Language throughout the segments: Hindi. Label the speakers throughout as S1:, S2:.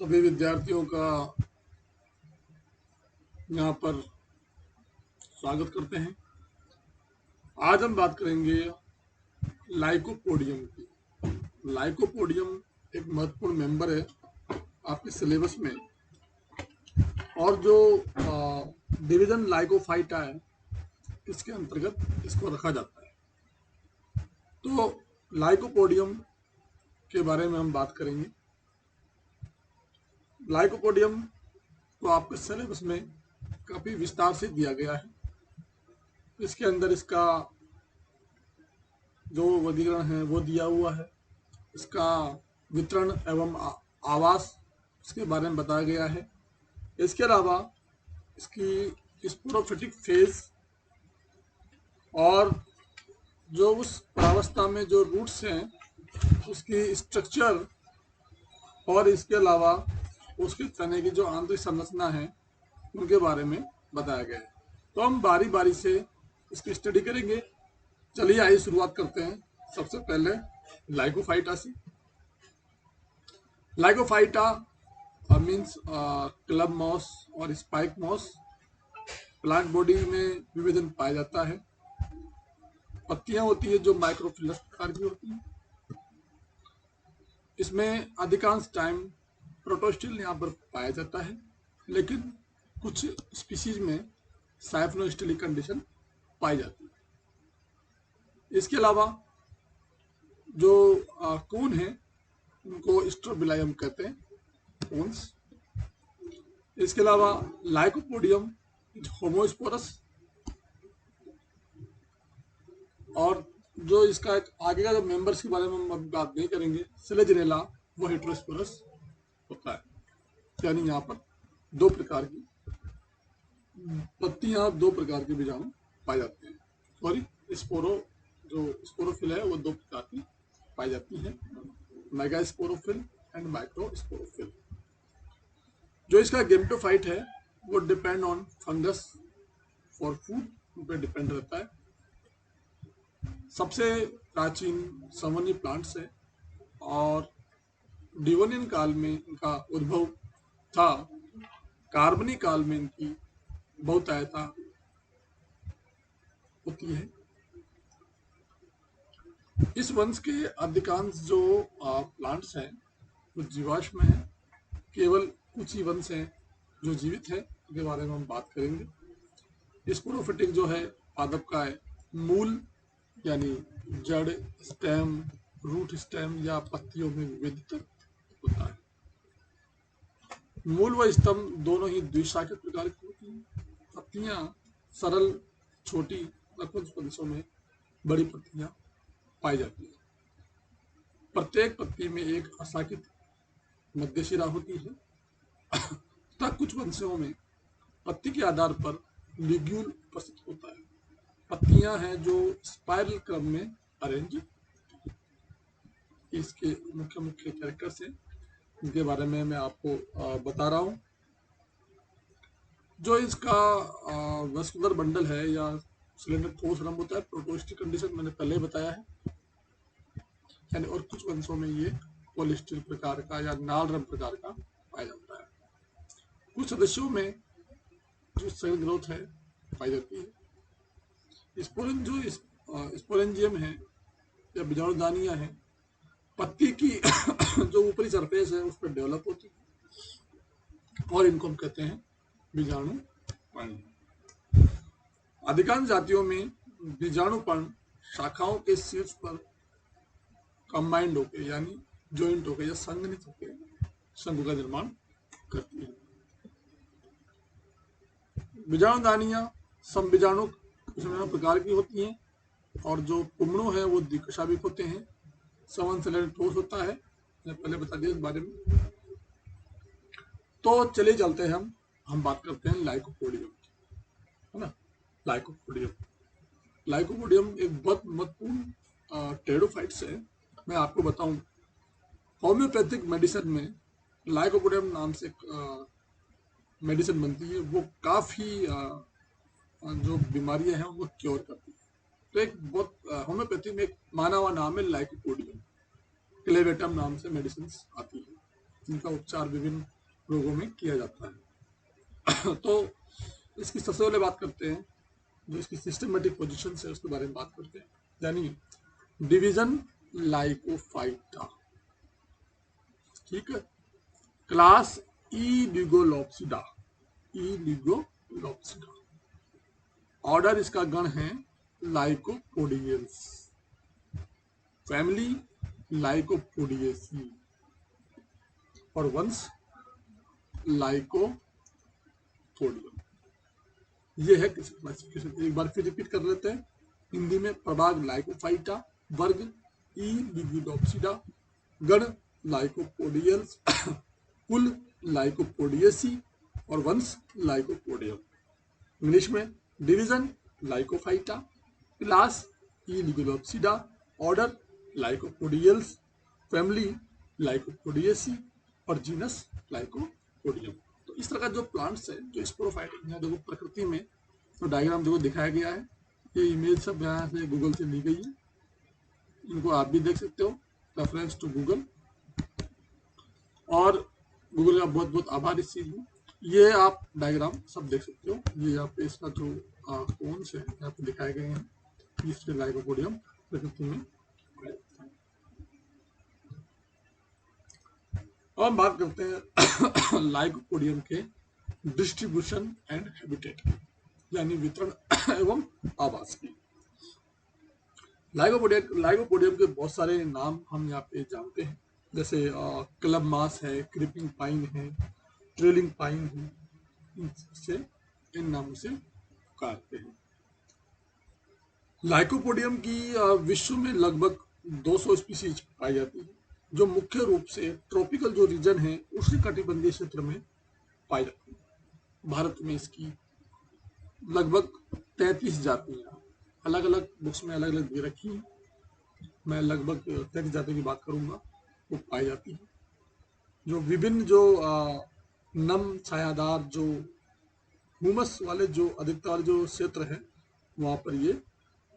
S1: सभी विद्यार्थियों का यहाँ पर स्वागत करते हैं। आज हम बात करेंगे लाइकोपोडियम की। लाइकोपोडियम एक महत्वपूर्ण मेंबर है आपके सिलेबस में, और जो डिवीजन लाइकोफाइटा है इसके अंतर्गत इसको रखा जाता है। तो लाइकोपोडियम के बारे में हम बात करेंगे। लाइकोपोडियम को आपके सिलेबस में काफ़ी विस्तार से दिया गया है। इसके अंदर इसका जो वर्गीकरण है वो दिया हुआ है, इसका वितरण एवं आवास इसके बारे में बताया गया है। इसके अलावा इसकी स्पोरोफिटिक फेज और जो उस प्रावस्था में जो रूट्स हैं उसकी स्ट्रक्चर, और इसके अलावा उसके तने की जो आंतरिक संरचना है उनके बारे में बताया गया है। तो हम बारी बारी से इसकी स्टडी करेंगे। चलिए आइए शुरुआत करते हैं। सबसे पहले लाइकोफाइटा से। लाइकोफाइटा मीन्स क्लब मॉस और स्पाइक मॉस। प्लांट बॉडी में विभेदन पाया जाता है। पत्तियां होती है जो माइक्रोफिलस प्रकार की होती हैं। इसमें अधिकांश टाइम प्रोटोस्टिल यहाँ पर पाया जाता है, लेकिन कुछ स्पीशीज में साइफोनोस्टिलिक कंडीशन पाई जाती है। इसके अलावा जो कोन है उनको स्ट्रोबिलायम कहते हैं, कोन्स। इसके अलावा लाइकोपोडियम होमोस्पोरस, और जो इसका एक आगे का जो मेंबर्स के बारे में हम बात नहीं करेंगे, सिलेजिनेला, वो हेट्रोस्पोरस होता है। यानी यहाँ पर दो प्रकार की पत्तियां, दो प्रकार के बीजाणु पाए जाते हैं। सॉरी, जो स्पोरोफिल है वो दो प्रकार की पाई जाती है, मेगास्पोरोफिल एंड माइक्रोस्पोरोफिल। जो इसका गेमेटोफाइट है वो depend on fungus for food पे डिपेंड रहता है। सबसे प्राचीन सवनी प्लांट्स है, और डिवोनियन काल में इनका उद्भव था। कार्बनी काल में इनकी बहुतायता होती है। इस वंश के अधिकांश जो प्लांट्स हैं वो जीवाश्म हैं। केवल कुछ ही वंश हैं जो जीवित है, के बारे में हम बात करेंगे। स्पोरोफिटिक जो है पादप का है। मूल यानी जड़, स्टेम, रूट स्टेम या पत्तियों में विविधता होता है। मूल व स्तंभ दोनों ही द्विशाखित प्रकार की होती हैं। पत्तियां सरल, छोटी, कुछ वंशों में बड़ी पत्तियां पाई जाती है। प्रत्येक पत्ती में एक अशाखित मध्य शिरा होती है तथा कुछ वंशों में पत्ती के आधार पर लिग्यूल उपस्थित होता है। पत्तियां हैं जो स्पाइरल क्रम में अरेंज। इसके मुख्य मुख्य कैरेक्टर्स हैं, इनके बारे में मैं आपको बता रहा हूँ। जो इसका वस्कुलर बंडल है या सिलेंडर ठोस रंग होता है, प्रोटोस्टिक कंडीशन मैंने पहले ही बताया है। यानी और कुछ वंशों में ये पोलिस्टिल प्रकार का या नाल रंग प्रकार का पाया जाता है। कुछ सदस्यों में जो सेल ग्रोथ है पाई जाती है। स्पोरेंजियम है या बीजाणुदानियां है, पत्ती की जो ऊपरी सरफेस है उस पर डेवलप होती है, और इनको हम कहते हैं बीजाणुपर्ण। अधिकांश जातियों में बीजाणुपर्ण शाखाओं के शीर्ष पर कंबाइंड होकर यानी ज्वाइंट होकर या संघनित होकर शंकु का निर्माण करती है। बीजाणुदानियां समबीजाणु प्रकार की होती हैं, और जो पुमणु है वो द्विकशाभिक होते हैं। सवन सेलेड ठोस होता है, मैंने पहले बता दिया इस बारे में। तो चलिए चलते हैं, हम बात करते हैं लाइकोपोडियम की, है ना। लाइकोपोडियम एक बहुत महत्वपूर्ण टेरोफाइट्स है। मैं आपको बताऊं, होम्योपैथिक मेडिसिन में लाइकोपोडियम नाम से मेडिसिन बनती है। वो काफ़ी जो बीमारियां हैं वो क्योर करती है। तो एक बहुत होम्योपैथी में एक माना हुआ नाम है लाइकोपोडियम। क्लेवेटम नाम से मेडिसिन आती है इनका उपचार विभिन्न रोगों में किया जाता है। तो इसकी सबसे पहले बात करते हैं, जो इसकी सिस्टमेटिक पोजीशन है उसके बारे में बात करते हैं। यानी डिवीजन लाइकोफाइटा, ठीक है। क्लास इलिगोलॉप्सिडा, इलिगोलॉप्सिडा। ऑर्डर इसका गण है लाइकोपोडियंस, फैमिली लाइकोपोडियेसी और वंश लाइकोपोडियम। ये है क्लासिफिकेशन। एक बार फिर रिपीट कर लेते हैं। हिंदी में प्रभाग लाइकोफाइटा, वर्ग इलिगोलॉप्सिडा, गण लाइकोपोडियंस, कुल लाइकोपोडियेसी और वंश लाइकोपोडियम। इंग्लिश में division Lycophyta, class इलिगोलॉप्सिडा, order लाइकोपोडियल्स, family लाइकोपोडियेसी और जीनस लाइकोपोडियम। तो इस तरह का जो प्लांट्स है, जो स्पोरोफाइटिक है, देखो प्रकृति में तो डायग्राम देखो दिखाया गया है। ये इमेज सब यहाँ से गूगल से ली गई है, इनको आप भी देख सकते हो, रेफरेंस टू गूगल। और गूगल का बहुत बहुत आभार इस चीज में। ये आप डायग्राम सब देख सकते हो। ये यहाँ पे इसका जो कोन्स है यहाँ पे दिखाए गए हैं, जिससे लाइकोपोडियम प्रकृति में। अब हम बात करते हैं लाइकोपोडियम के डिस्ट्रीब्यूशन एंड हैबिटेट की, यानी वितरण एवं आवास की। लाइकोपोडियम के बहुत सारे नाम हम यहाँ पे जानते हैं, जैसे क्लब मास है, क्रीपिंग पाइन है, ट्रेलिंग पाइन है, इन नामों से पुकारते हैं। लाइकोपोडियम की विश्व में लगभग 200 स्पीसीज पाई जाती है, जो मुख्य रूप से ट्रॉपिकल जो रीजन है उष्णकटिबंधीय क्षेत्र में पाई जाती है। भारत में इसकी लगभग 33 जातियां अलग अलग बुक्स में अलग अलग दे रखी हैं। मैं लगभग 33 जातियों की बात करूंगा, वो पाई जाती है, जो विभिन्न जो नम छायादार जो ह्यूमस वाले जो अधिकतर वाले जो क्षेत्र है वहां पर ये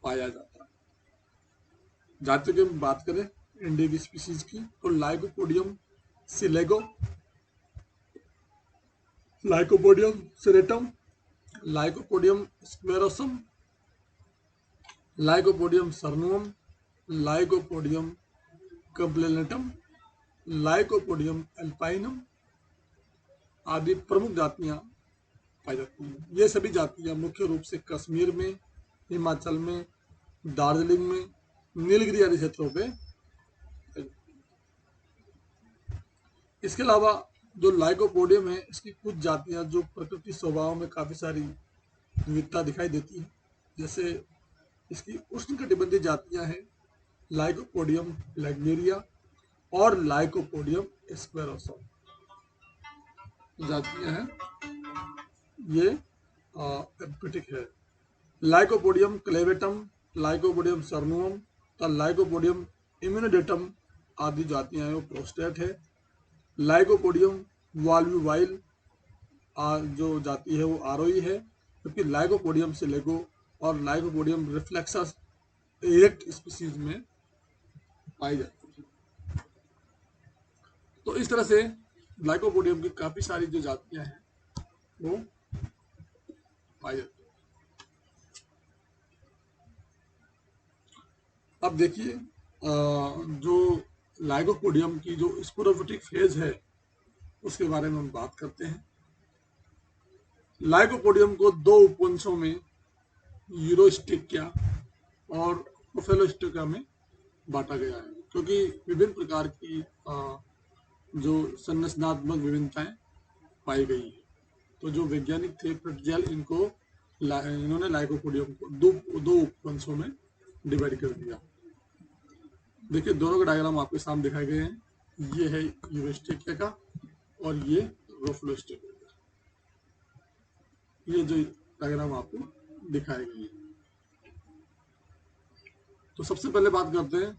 S1: पाया जाता है। जातियों की हम बात करें इंडिक स्पीसीज की, तो Lycopodium selago, Lycopodium serratum, Lycopodium sclerosum, Lycopodium cernuum, Lycopodium complanatum, Lycopodium alpinum आदि प्रमुख जातियां पाई जाती हैं। ये सभी जातियां मुख्य रूप से कश्मीर में, हिमाचल में, दार्जिलिंग में, नीलगिरी आदि क्षेत्रों पे। इसके अलावा जो लाइकोपोडियम है, इसकी कुछ जातियां जो प्रकृति स्वभाव में काफी सारी विविधता दिखाई देती है, जैसे इसकी उष्णकटिबंधीय जातियां हैं लाइकोपोडियम लैग्मेरिया और लाइकोपोडियम स्क्लेरोसम जातियां हैं, ये एम्फिटिक है। Lycopodium clavatum, lycopodium cernuum, lycopodium इम्यूनिडेटम आदि जातियां हैं वो प्रोस्टेट है। लाइकोपोडियम वाल्व्यूवाइल जो जाति है वो आरोही है, क्योंकि लाइकोपोडियम सिलेगो और लाइकोपोडियम रिफ्लेक्सस इरेक्ट स्पीसीज में पाई जाती है। तो इस तरह से लाइकोपोडियम की काफी सारी जो जातियां हैं वो पाई जाती है। अब देखिए जो लाइकोपोडियम की जो स्पोरोफिटिक फेज है उसके बारे में हम बात करते हैं। लाइकोपोडियम को दो उपवंशों में यूरोस्टिकिया और प्रोफेलोस्टिकिया में बांटा गया है, क्योंकि विभिन्न प्रकार की जो संरचनात्मक विभिन्नताएं पाई गई है। तो जो वैज्ञानिक थे प्रेटजेल, इन्होंने लाइकोपोडियम को दो उपवंशों में डिवाइड कर दिया। देखिए दोनों का डायग्राम आपके सामने दिखाए गए हैं। ये है यूरोस्टिकिया का और ये प्रोफेलोस्टिकिया का। ये जो डायग्राम आपको दिखाए गए हैं। तो सबसे पहले बात करते हैं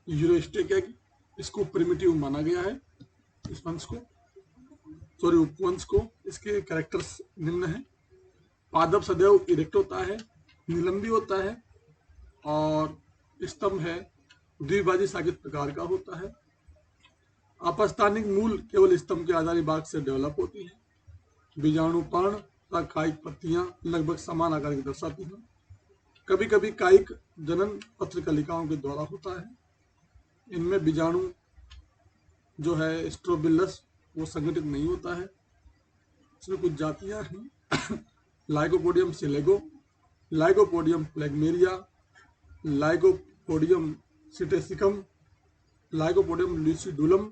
S1: यूरोस्टिकिया की। इसको प्रिमिटिव माना गया है, इस वंश को, सॉरी उपवंश को। इसके कैरेक्टर्स निम्न है। पादप सदैव इरेक्ट होता है, निलंबी होता है और स्तंभ है द्विभाजी सागित प्रकार का होता है। अपस्थानिक मूल केवल स्तंभ के आधारी भाग से डेवलप होती है। बीजाणु पर्ण तथा कायिक पत्तियां लगभग समान आकार की दर्शाती हैं। कभी कभी कायिक जनन पत्रकलिकाओं के द्वारा होता है। इनमें बीजाणु जो है स्ट्रोबिलस वो संगठित नहीं होता है। इसमें कुछ जातियां हैं lycopodium selago, lycopodium फ्लेगमेरिया, lycopodium सिटेसिकम, lycopodium लुसिडुलम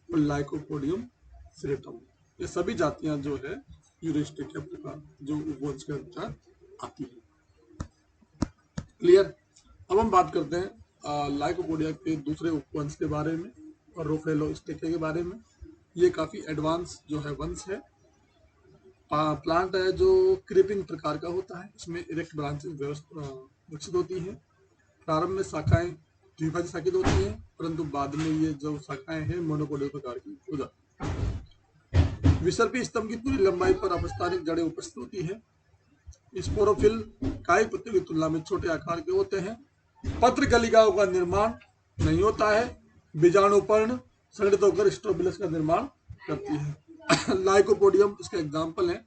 S1: और लाइकोपोडियम सिरेटम। ये सभी जातियां जो है यूरिस्टिका प्रकार जो उपवंश के अनुसार आती है। क्लियर। अब हम बात करते हैं लाइकोपोडिया के दूसरे उपवंश के बारे में और रोफेलोस्टिका के बारे में। ये काफी एडवांस जो है वंश है। प्लांट है जो क्रीपिंग प्रकार का होता है। इसमें इरेक्ट ब्रांचेस विकसित होती हैं। प्रारंभ में शाखाएं द्विभाजित शाखित होती हैं, परंतु बाद में ये जो शाखाएं हैं मोनोकोटिल प्रकार की हो जाती हैं। विसर्पी स्तंभ की पूरी लंबाई पर अपस्थानिक जड़ें उपस्थित होती है। स्पोरोफिल कायिक पत्तियों की तुलना में छोटे आकार के होते हैं। पत्र कलिकाओं का निर्माण नहीं होता है। बीजाणुपर्ण संगठित होकर स्ट्रोबिलस का निर्माण करती है। लाइकोपोडियम इसके एग्जाम्पल हैं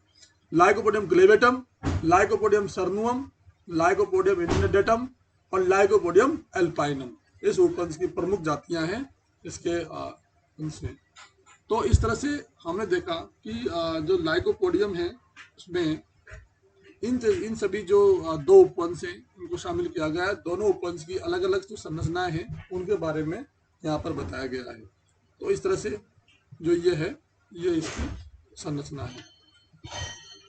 S1: लाइकोपोडियम ग्लेवेटम, लाइकोपोडियम सर्नुअम, लाइकोपोडियम इनडेटम और लाइकोपोडियम एल्पाइनम। इस उपवंश की प्रमुख जातियां हैं इसके इनसे। तो इस तरह से हमने देखा कि जो लाइकोपोडियम है उसमें इन सभी जो दो उपवंश हैं उनको शामिल किया गया है। दोनों उपवंश की अलग अलग जो संरचनाएं हैं उनके बारे में यहाँ पर बताया गया है। तो इस तरह से जो ये है ये इसकी संरचना है।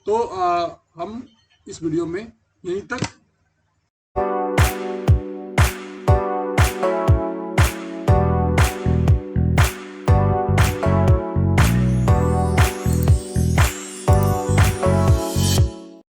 S1: तो हम इस वीडियो में यहीं तक